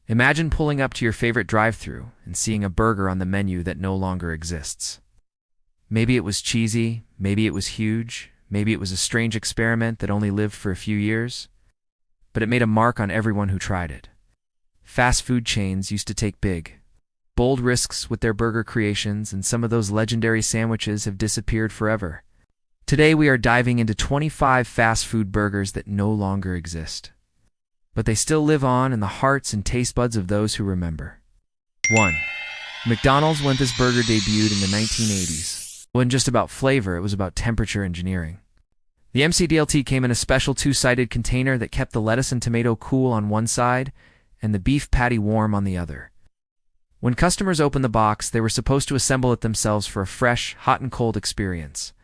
Imagine pulling up to your favorite drive-thru and seeing a burger on the menu that no longer exists. Maybe it was cheesy, maybe it was huge, maybe it was a strange experiment that only lived for a few years, but it made a mark on everyone who tried it. Fast food chains used to take big, bold risks with their burger creations, and some of those legendary sandwiches have disappeared forever. Today we are diving into 25 fast food burgers that no longer exist, but they still live on in the hearts and taste buds of those who remember. 1. McDonald's. When this burger debuted in the 1980s, it wasn't just about flavor, it was about temperature engineering. The McDLT came in a special two-sided container that kept the lettuce and tomato cool on one side and the beef patty warm on the other. When customers opened the box, they were supposed to assemble it themselves for a fresh, hot and cold experience.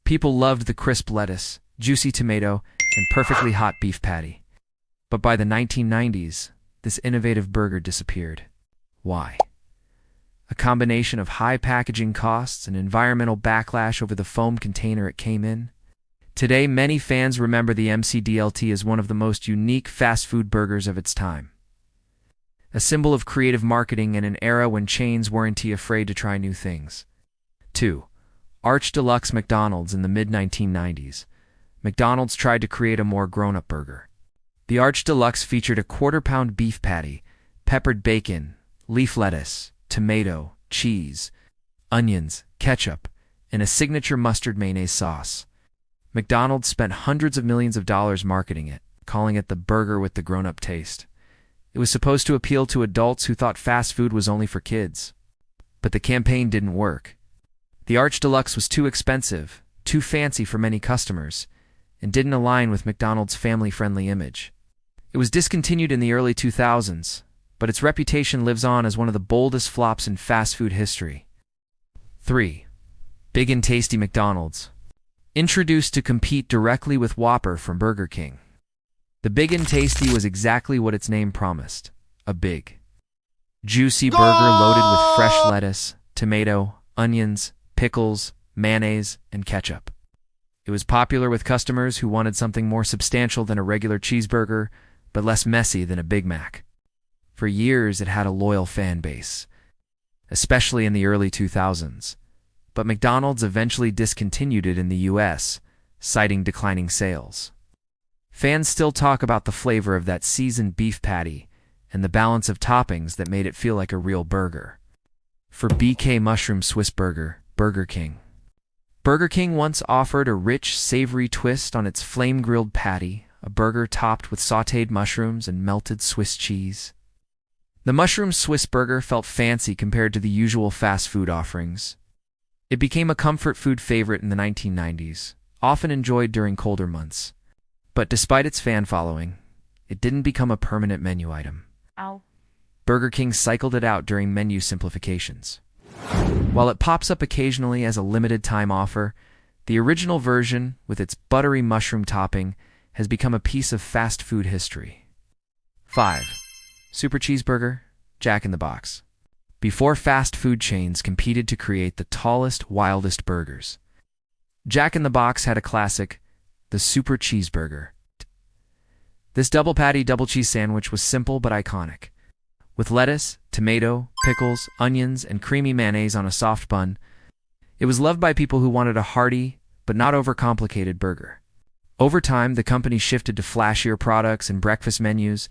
People loved the crisp lettuce, juicy tomato, and perfectly hot beef patty. But by the 1990s, this innovative burger disappeared. Why? A combination of high packaging costs and environmental backlash over the foam container it came in. Today, many fans remember the McDLT as one of the most unique fast food burgers of its time. A symbol of creative marketing in an era when chains weren't afraid to try new things. 2. Arch Deluxe. McDonald's. In the mid-1990s, McDonald's tried to create a more grown-up burger. The Arch Deluxe featured a quarter-pound beef patty, peppered bacon, leaf lettuce, tomato, cheese, onions, ketchup, and a signature mustard mayonnaise sauce. McDonald's spent hundreds of millions of dollars marketing it, calling it the burger with the grown-up taste. It was supposed to appeal to adults who thought fast food was only for kids. But the campaign didn't work. The Arch Deluxe was too expensive, too fancy for many customers, and didn't align with McDonald's family-friendly image. It was discontinued in the early 2000s, but its reputation lives on as one of the boldest flops in fast food history. 3. Big and Tasty. McDonald's. Introduced to compete directly with Whopper from Burger King, the Big and Tasty was exactly what its name promised: a big, juicy burger loaded with fresh lettuce, tomato, onions, pickles, mayonnaise, and ketchup. It was popular with customers who wanted something more substantial than a regular cheeseburger, but less messy than a Big Mac. For years, it had a loyal fan base, especially in the early 2000s. But McDonald's eventually discontinued it in the US, citing declining sales. Fans still talk about the flavor of that seasoned beef patty and the balance of toppings that made it feel like a real burger. For BK Mushroom Swiss Burger. Burger King. Burger King once offered a rich, savory twist on its flame-grilled patty, a burger topped with sautéed mushrooms and melted Swiss cheese. The Mushroom Swiss Burger felt fancy compared to the usual fast food offerings. It became a comfort food favorite in the 1990s, often enjoyed during colder months. But despite its fan following, it didn't become a permanent menu item. Ow. Burger King cycled it out during menu simplifications. While it pops up occasionally as a limited-time offer, the original version, with its buttery mushroom topping, has become a piece of fast food history. 5. Super Cheeseburger. Jack in the Box. Before fast food chains competed to create the tallest, wildest burgers, Jack in the Box had a classic, the Super Cheeseburger. This double patty, double cheese sandwich was simple but iconic. With lettuce, tomato, pickles, onions, and creamy mayonnaise on a soft bun, it was loved by people who wanted a hearty but not overcomplicated burger. Over time, the company shifted to flashier products and breakfast menus,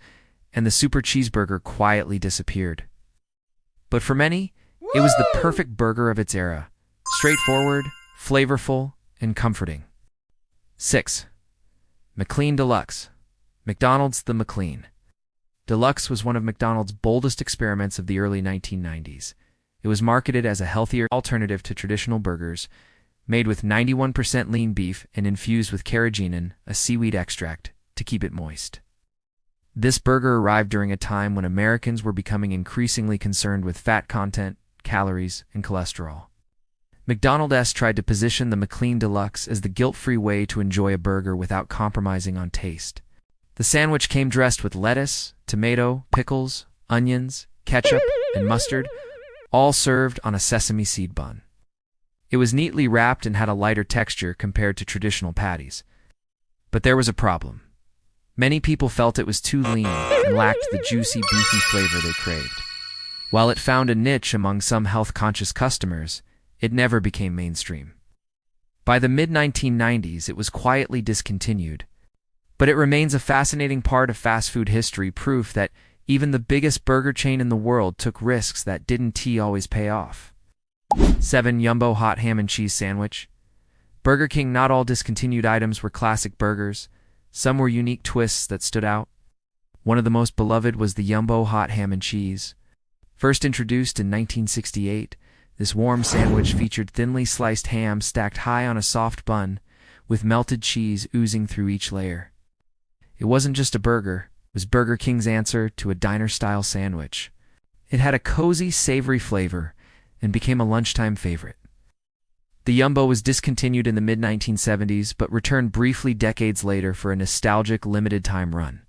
and the Super Cheeseburger quietly disappeared. But for many, it was the perfect burger of its era. Straightforward, flavorful, and comforting. 6. McLean Deluxe. McDonald's. The McLean Deluxe was one of McDonald's boldest experiments of the early 1990s. It was marketed as a healthier alternative to traditional burgers, made with 91% lean beef and infused with carrageenan, a seaweed extract, to keep it moist. This burger arrived during a time when Americans were becoming increasingly concerned with fat content, calories, and cholesterol. McDonald's tried to position the McLean Deluxe as the guilt-free way to enjoy a burger without compromising on taste. The sandwich came dressed with lettuce, tomato, pickles, onions, ketchup, and mustard, all served on a sesame seed bun. It was neatly wrapped and had a lighter texture compared to traditional patties. But there was a problem. Many people felt it was too lean and lacked the juicy, beefy flavor they craved. While it found a niche among some health-conscious customers, it never became mainstream. By the mid-1990s, it was quietly discontinued. But it remains a fascinating part of fast food history, proof that even the biggest burger chain in the world took risks that didn't always pay off. 7. Jumbo Hot Ham and Cheese Sandwich. Burger King. Not all discontinued items were classic burgers. Some were unique twists that stood out. One of the most beloved was the Jumbo Hot Ham and Cheese. First introduced in 1968, this warm sandwich featured thinly sliced ham stacked high on a soft bun, with melted cheese oozing through each layer. It wasn't just a burger, it was Burger King's answer to a diner-style sandwich. It had a cozy, savory flavor and became a lunchtime favorite. The Jumbo was discontinued in the mid-1970s, but returned briefly decades later for a nostalgic, limited-time run.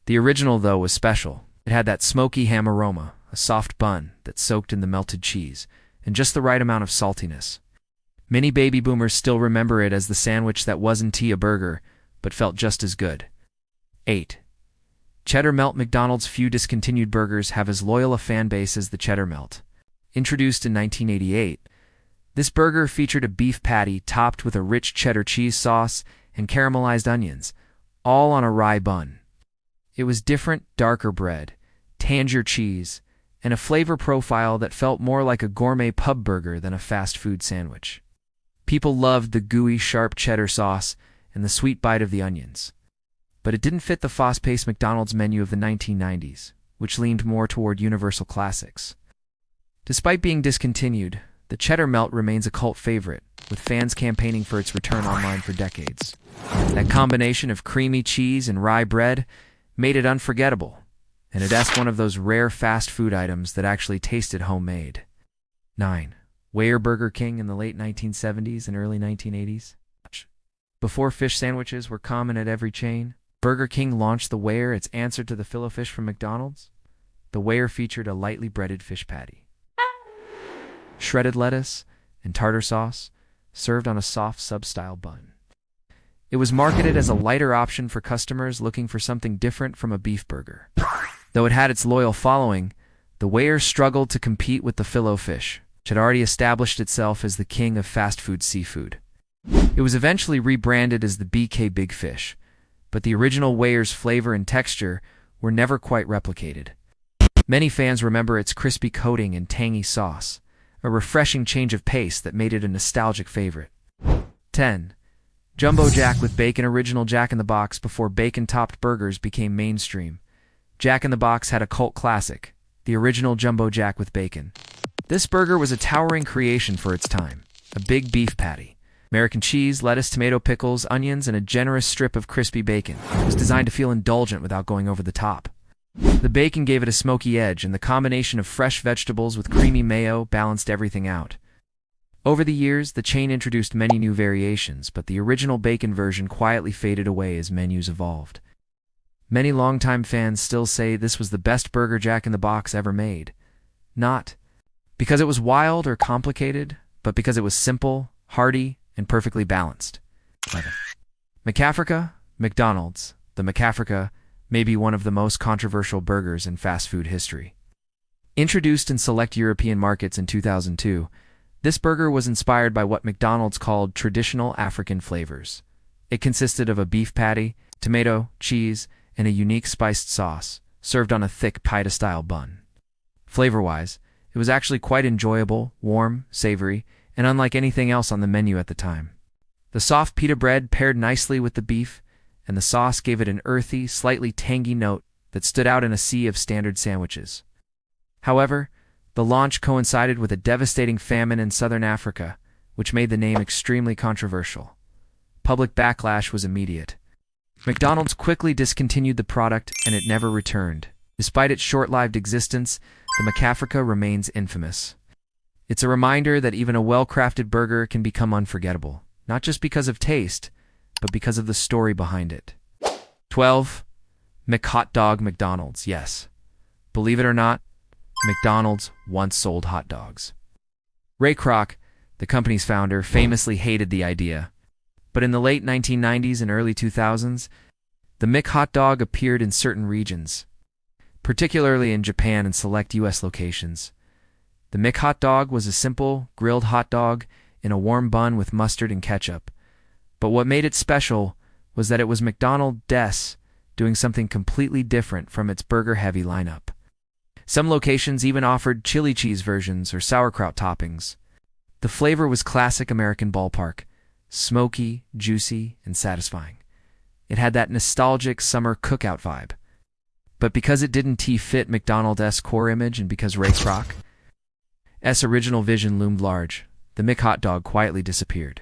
The original, though, was special. It had that smoky ham aroma, a soft bun that soaked in the melted cheese, and just the right amount of saltiness. Many baby boomers still remember it as the sandwich that wasn't a burger, but felt just as good. 8. Cheddar Melt. McDonald's few discontinued burgers have as loyal a fan base as the Cheddar Melt. Introduced in 1988, this burger featured a beef patty topped with a rich cheddar cheese sauce and caramelized onions, all on a rye bun. It was different, darker bread, tangier cheese, and a flavor profile that felt more like a gourmet pub burger than a fast food sandwich. People loved the gooey, sharp cheddar sauce and the sweet bite of the onions. But it didn't fit the fast-paced McDonald's menu of the 1990s, which leaned more toward universal classics. Despite being discontinued, the Cheddar Melt remains a cult favorite, with fans campaigning for its return online for decades. That combination of creamy cheese and rye bread made it unforgettable, and it's one of those rare fast food items that actually tasted homemade. 9. Whey Burger King. In the late 1970s and early 1980s, before fish sandwiches were common at every chain, Burger King launched the Whey, its answer to the Filet-O-Fish from McDonald's. The Whey featured a lightly breaded fish patty, shredded lettuce, and tartar sauce, served on a soft sub-style bun. It was marketed as a lighter option for customers looking for something different from a beef burger. Though it had its loyal following, the Whey struggled to compete with the Filet-O-Fish, which had already established itself as the king of fast food seafood. It was eventually rebranded as the BK Big Fish, but the original Whey's flavor and texture were never quite replicated. Many fans remember its crispy coating and tangy sauce, a refreshing change of pace that made it a nostalgic favorite. 10. Jumbo Jack with Bacon. Original Jack in the Box. Before bacon-topped burgers became mainstream, Jack in the Box had a cult classic, the original Jumbo Jack with Bacon. This burger was a towering creation for its time. A big beef patty, American cheese, lettuce, tomato, pickles, onions, and a generous strip of crispy bacon. It was designed to feel indulgent without going over the top. The bacon gave it a smoky edge, and the combination of fresh vegetables with creamy mayo balanced everything out. Over the years, the chain introduced many new variations, but the original bacon version quietly faded away as menus evolved. Many longtime fans still say this was the best burger Jack in the Box ever made. Not because it was wild or complicated, but because it was simple, hearty, and perfectly balanced. 11. McAfrica. McDonald's. The McAfrica may be one of the most controversial burgers in fast food history. Introduced in select European markets in 2002, this burger was inspired by what McDonald's called traditional African flavors. It consisted of a beef patty, tomato, cheese, and a unique spiced sauce, served on a thick pita-style bun. Flavor-wise, it was actually quite enjoyable, warm, savory, and unlike anything else on the menu at the time. The soft pita bread paired nicely with the beef, and the sauce gave it an earthy, slightly tangy note that stood out in a sea of standard sandwiches. However, the launch coincided with a devastating famine in southern Africa, which made the name extremely controversial. Public backlash was immediate. McDonald's quickly discontinued the product, and it never returned. Despite its short-lived existence, the McAfrica remains infamous. It's a reminder that even a well-crafted burger can become unforgettable, not just because of taste, but because of the story behind it. 12. McHot Dog. McDonald's. Yes, believe it or not, McDonald's once sold hot dogs. Ray Kroc, the company's founder, famously hated the idea. But in the late 1990s and early 2000s, The Mick hot dog appeared in certain regions, particularly in Japan and select U.S. locations. The Mick hot dog was a simple, grilled hot dog in a warm bun with mustard and ketchup. But what made it special was that it was McDonald's doing something completely different from its burger-heavy lineup. Some locations even offered chili cheese versions or sauerkraut toppings. The flavor was classic American ballpark, smoky, juicy, and satisfying. It had that nostalgic summer cookout vibe. But because it didn't fit McDonald's core image and because Ray Kroc's original vision loomed large, the Mick hot dog quietly disappeared.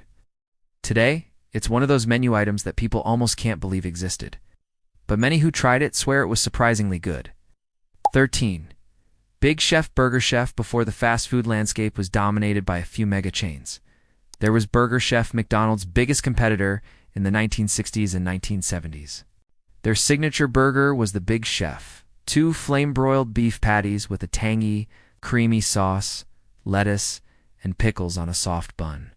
Today, it's one of those menu items that people almost can't believe existed. But many who tried it swear it was surprisingly good. 13. Big Chef. Burger Chef. Before the fast food landscape was dominated by a few mega chains, there was Burger Chef, McDonald's biggest competitor in the 1960s and 1970s. Their signature burger was the Big Chef, 2 flame-broiled beef patties with a tangy, creamy sauce, lettuce, and pickles on a soft bun.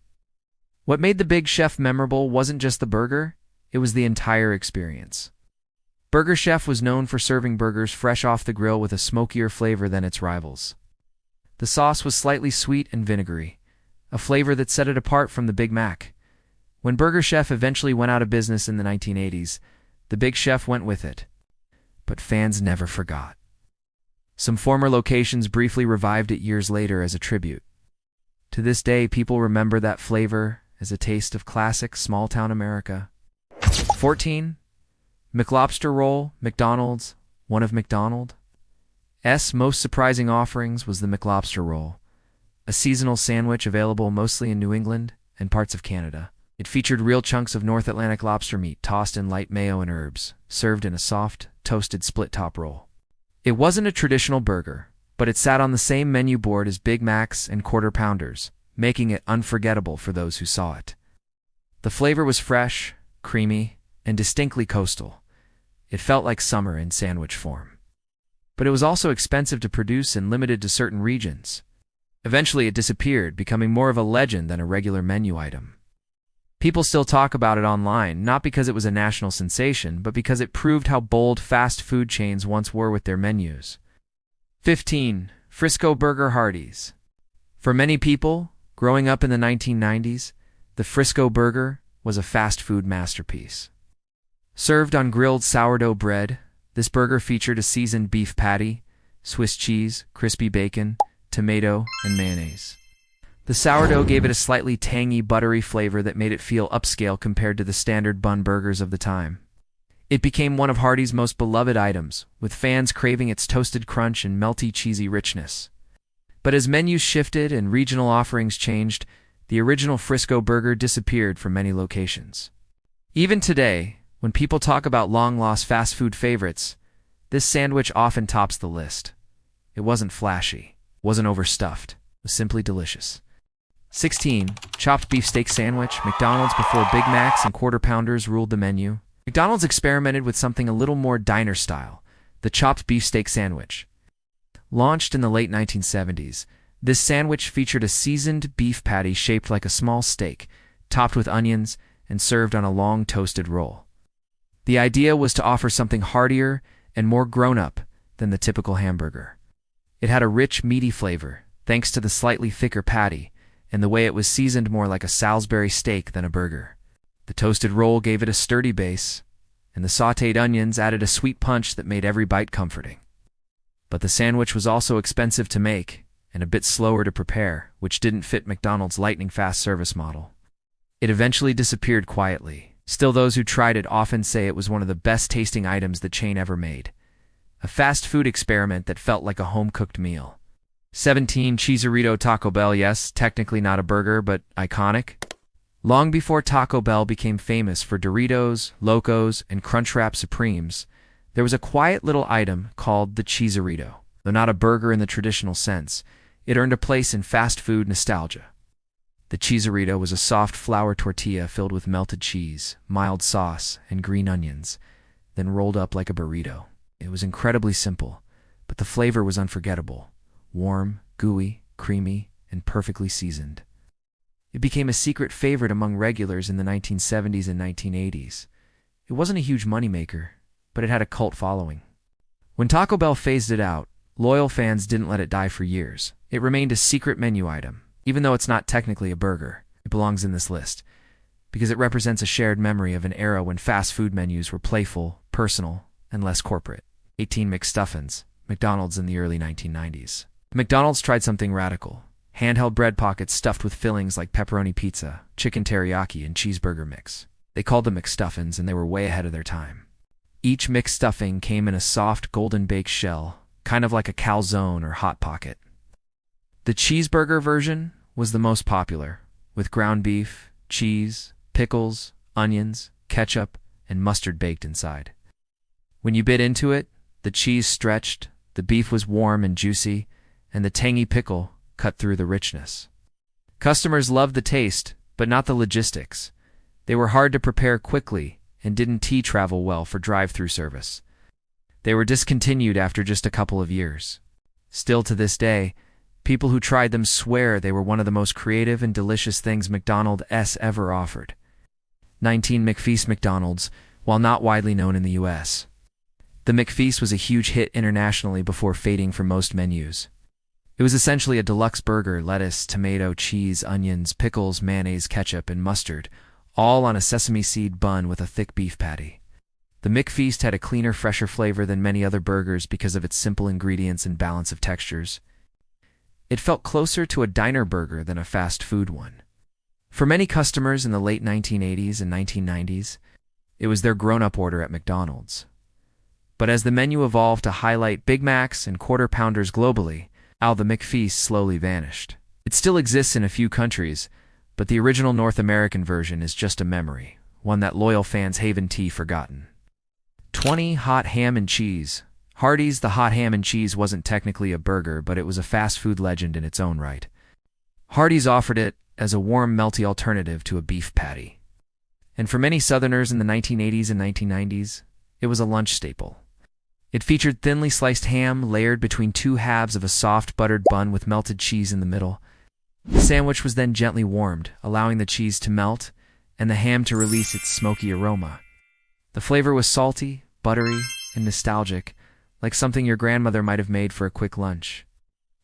What made the Big Chef memorable wasn't just the burger, it was the entire experience. Burger Chef was known for serving burgers fresh off the grill with a smokier flavor than its rivals. The sauce was slightly sweet and vinegary, a flavor that set it apart from the Big Mac. When Burger Chef eventually went out of business in the 1980s, the Big Chef went with it. But fans never forgot. Some former locations briefly revived it years later as a tribute. To this day, people remember that flavor as a taste of classic small-town America. 14. McLobster Roll. McDonald's. One of McDonald's most surprising offerings was the McLobster Roll, a seasonal sandwich available mostly in New England and parts of Canada. It featured real chunks of North Atlantic lobster meat tossed in light mayo and herbs, served in a soft, toasted split-top roll. It wasn't a traditional burger, but it sat on the same menu board as Big Macs and Quarter Pounders, making it unforgettable for those who saw it. The flavor was fresh, creamy, and distinctly coastal. It felt like summer in sandwich form. But it was also expensive to produce and limited to certain regions. Eventually it disappeared, becoming more of a legend than a regular menu item. People still talk about it online, not because it was a national sensation, but because it proved how bold fast food chains once were with their menus. 15. Frisco Burger. Hardee's. For many people, growing up in the 1990s, the Frisco Burger was a fast food masterpiece. Served on grilled sourdough bread, this burger featured a seasoned beef patty, Swiss cheese, crispy bacon, tomato, and mayonnaise. The sourdough gave it a slightly tangy, buttery flavor that made it feel upscale compared to the standard bun burgers of the time. It became one of Hardee's most beloved items, with fans craving its toasted crunch and melty, cheesy richness. But as menus shifted and regional offerings changed, the original Frisco Burger disappeared from many locations. Even today, when people talk about long-lost fast food favorites, this sandwich often tops the list. It wasn't flashy, wasn't overstuffed, it was simply delicious. 16. Chopped beef steak sandwich. McDonald's. Before Big Macs and Quarter Pounders ruled the menu, McDonald's experimented with something a little more diner style, the chopped beef steak sandwich. Launched in the late 1970s, this sandwich featured a seasoned beef patty shaped like a small steak, topped with onions, and served on a long toasted roll. The idea was to offer something heartier and more grown-up than the typical hamburger. It had a rich, meaty flavor, thanks to the slightly thicker patty, and the way it was seasoned more like a Salisbury steak than a burger. The toasted roll gave it a sturdy base, and the sautéed onions added a sweet punch that made every bite comforting. But the sandwich was also expensive to make, and a bit slower to prepare, which didn't fit McDonald's lightning-fast service model. It eventually disappeared quietly. Still, those who tried it often say it was one of the best-tasting items the chain ever made. A fast food experiment that felt like a home-cooked meal. 17. Cheeserito. Taco Bell. Yes, technically not a burger, but iconic. Long before Taco Bell became famous for Doritos, Locos, and Crunchwrap Supremes, there was a quiet little item called the Cheeserito. Though not a burger in the traditional sense, it earned a place in fast food nostalgia. The Cheeserito was a soft flour tortilla filled with melted cheese, mild sauce, and green onions, then rolled up like a burrito. It was incredibly simple, but the flavor was unforgettable. Warm, gooey, creamy, and perfectly seasoned. It became a secret favorite among regulars in the 1970s and 1980s. It wasn't a huge moneymaker, but it had a cult following. When Taco Bell phased it out, loyal fans didn't let it die for years. It remained a secret menu item. Even though it's not technically a burger, it belongs in this list, because it represents a shared memory of an era when fast food menus were playful, personal, and less corporate. 18 McStuffins, McDonald's in the early 1990s. McDonald's tried something radical. Handheld bread pockets stuffed with fillings like pepperoni pizza, chicken teriyaki, and cheeseburger mix. They called them McStuffins, and they were way ahead of their time. Each McStuffing came in a soft, golden-baked shell, kind of like a calzone or Hot Pocket. The cheeseburger version was the most popular, with ground beef, cheese, pickles, onions, ketchup, and mustard baked inside. When you bit into it, the cheese stretched, the beef was warm and juicy, and the tangy pickle cut through the richness. Customers loved the taste, but not the logistics. They were hard to prepare quickly and didn't travel well for drive-through service. They were discontinued after just a couple of years. Still to this day, people who tried them swear they were one of the most creative and delicious things McDonald's ever offered. 19 McFeast McDonald's, while not widely known in the US. The McFeast was a huge hit internationally before fading from most menus. It was essentially a deluxe burger, lettuce, tomato, cheese, onions, pickles, mayonnaise, ketchup, and mustard, all on a sesame seed bun with a thick beef patty. The McFeast had a cleaner, fresher flavor than many other burgers because of its simple ingredients and balance of textures. It felt closer to a diner burger than a fast food one. For many customers in the late 1980s and 1990s, it was their grown-up order at McDonald's. But as the menu evolved to highlight Big Macs and Quarter Pounders globally, the McFeast slowly vanished. It still exists in a few countries, but the original North American version is just a memory, one that loyal fans haven't forgotten. 20 Hot Ham and Cheese. Hardee's The Hot Ham and Cheese wasn't technically a burger, but it was a fast food legend in its own right. Hardee's offered it as a warm, melty alternative to a beef patty. And for many Southerners in the 1980s and 1990s, it was a lunch staple. It featured thinly sliced ham layered between two halves of a soft, buttered bun with melted cheese in the middle. The sandwich was then gently warmed, allowing the cheese to melt and the ham to release its smoky aroma. The flavor was salty, buttery, and nostalgic, like something your grandmother might have made for a quick lunch.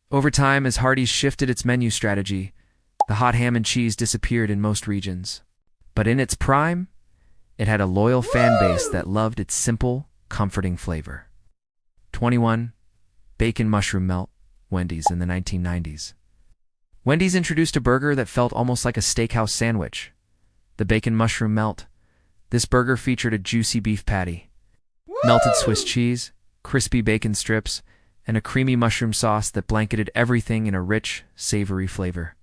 Over time, as Hardee's shifted its menu strategy, the hot ham and cheese disappeared in most regions. But in its prime, it had a loyal fan base that loved its simple, comforting flavor. 21. Bacon Mushroom Melt, Wendy's in the 1990s. Wendy's introduced a burger that felt almost like a steakhouse sandwich. The Bacon Mushroom Melt. This burger featured a juicy beef patty, melted Swiss cheese, crispy bacon strips, and a creamy mushroom sauce that blanketed everything in a rich, savory flavor.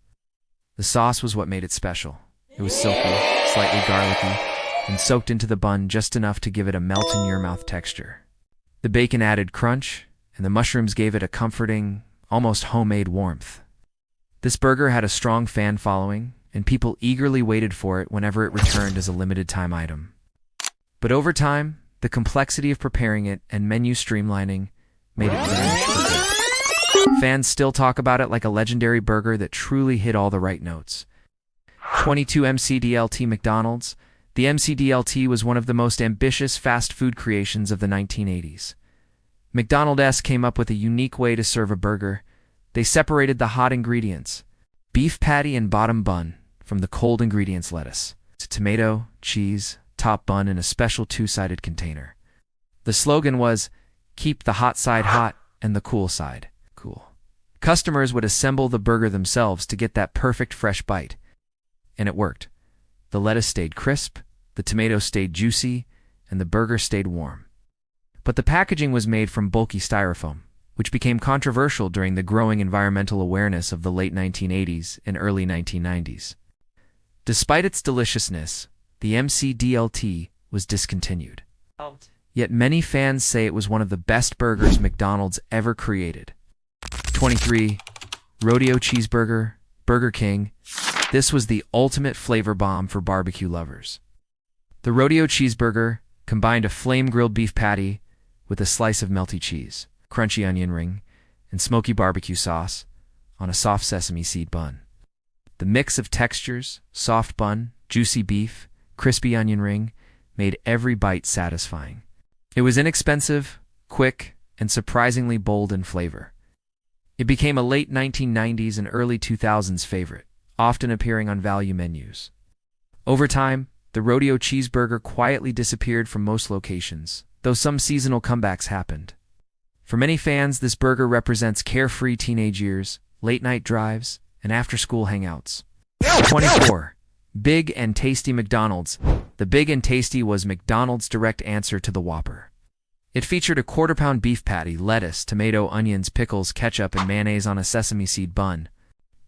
The sauce was what made it special. It was silky, slightly garlicky, and soaked into the bun just enough to give it a melt-in-your-mouth texture. The bacon added crunch, and the mushrooms gave it a comforting, almost homemade warmth. This burger had a strong fan following, and people eagerly waited for it whenever it returned as a limited-time item. But over time, the complexity of preparing it and menu streamlining made it vanish for good. Fans still talk about it like a legendary burger that truly hit all the right notes. 22 McDLT McDonald's. The McDLT was one of the most ambitious fast food creations of the 1980s. McDonald's came up with a unique way to serve a burger. They separated the hot ingredients, beef patty and bottom bun, from the cold ingredients lettuce, tomato, cheese, top bun in a special two-sided container. The slogan was, "Keep the hot side hot and the cool side cool." Customers would assemble the burger themselves to get that perfect fresh bite. And it worked. The lettuce stayed crisp, the tomato stayed juicy, and the burger stayed warm. But the packaging was made from bulky styrofoam, which became controversial during the growing environmental awareness of the late 1980s and early 1990s. Despite its deliciousness, the McDLT was discontinued. Yet many fans say it was one of the best burgers McDonald's ever created. 23. Rodeo Cheeseburger, Burger King. This was the ultimate flavor bomb for barbecue lovers. The Rodeo Cheeseburger combined a flame-grilled beef patty with a slice of melty cheese, crunchy onion ring, and smoky barbecue sauce on a soft sesame seed bun. The mix of textures, soft bun, juicy beef, crispy onion ring, made every bite satisfying. It was inexpensive, quick, and surprisingly bold in flavor. It became a late 1990s and early 2000s favorite, often appearing on value menus. Over time, the rodeo cheeseburger quietly disappeared from most locations, though some seasonal comebacks happened. For many fans, this burger represents carefree teenage years, late-night drives, and after-school hangouts. 24. Big and Tasty McDonald's. The Big and Tasty was McDonald's direct answer to the Whopper. It featured a quarter-pound beef patty, lettuce, tomato, onions, pickles, ketchup, and mayonnaise on a sesame seed bun.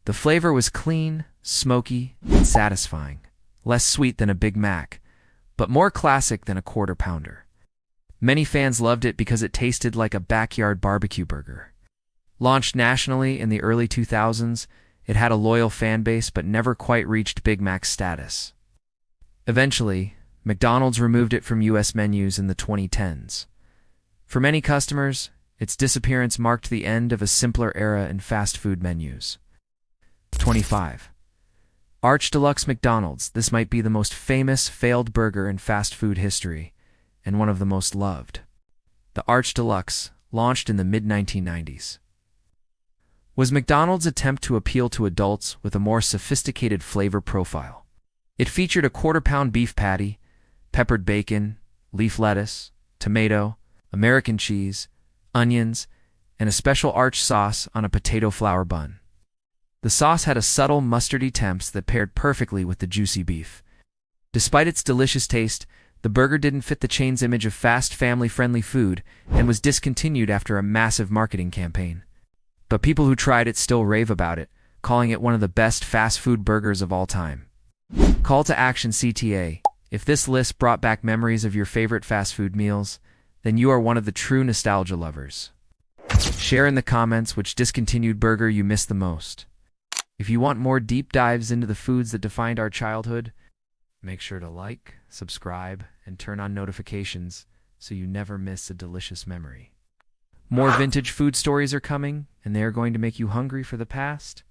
The flavor was clean, smoky, and satisfying. Less sweet than a Big Mac, but more classic than a quarter-pounder. Many fans loved it because it tasted like a backyard barbecue burger. Launched nationally in the early 2000s, it had a loyal fan base but never quite reached Big Mac status. Eventually, McDonald's removed it from U.S. menus in the 2010s. For many customers, its disappearance marked the end of a simpler era in fast food menus. 25. Arch Deluxe McDonald's. This might be the most famous failed burger in fast food history, and one of the most loved. The Arch Deluxe, launched in the mid-1990s, was McDonald's attempt to appeal to adults with a more sophisticated flavor profile. It featured a quarter-pound beef patty, peppered bacon, leaf lettuce, tomato, American cheese, onions, and a special Arch sauce on a potato flour bun. The sauce had a subtle mustardy temperature that paired perfectly with the juicy beef. Despite its delicious taste, the burger didn't fit the chain's image of fast, family-friendly food and was discontinued after a massive marketing campaign. But people who tried it still rave about it, calling it one of the best fast food burgers of all time. Call to action CTA. If this list brought back memories of your favorite fast food meals, then you are one of the true nostalgia lovers. Share in the comments which discontinued burger you miss the most. If you want more deep dives into the foods that defined our childhood, make sure to like, subscribe, and turn on notifications so you never miss a delicious memory. More vintage food stories are coming, and they are going to make you hungry for the past.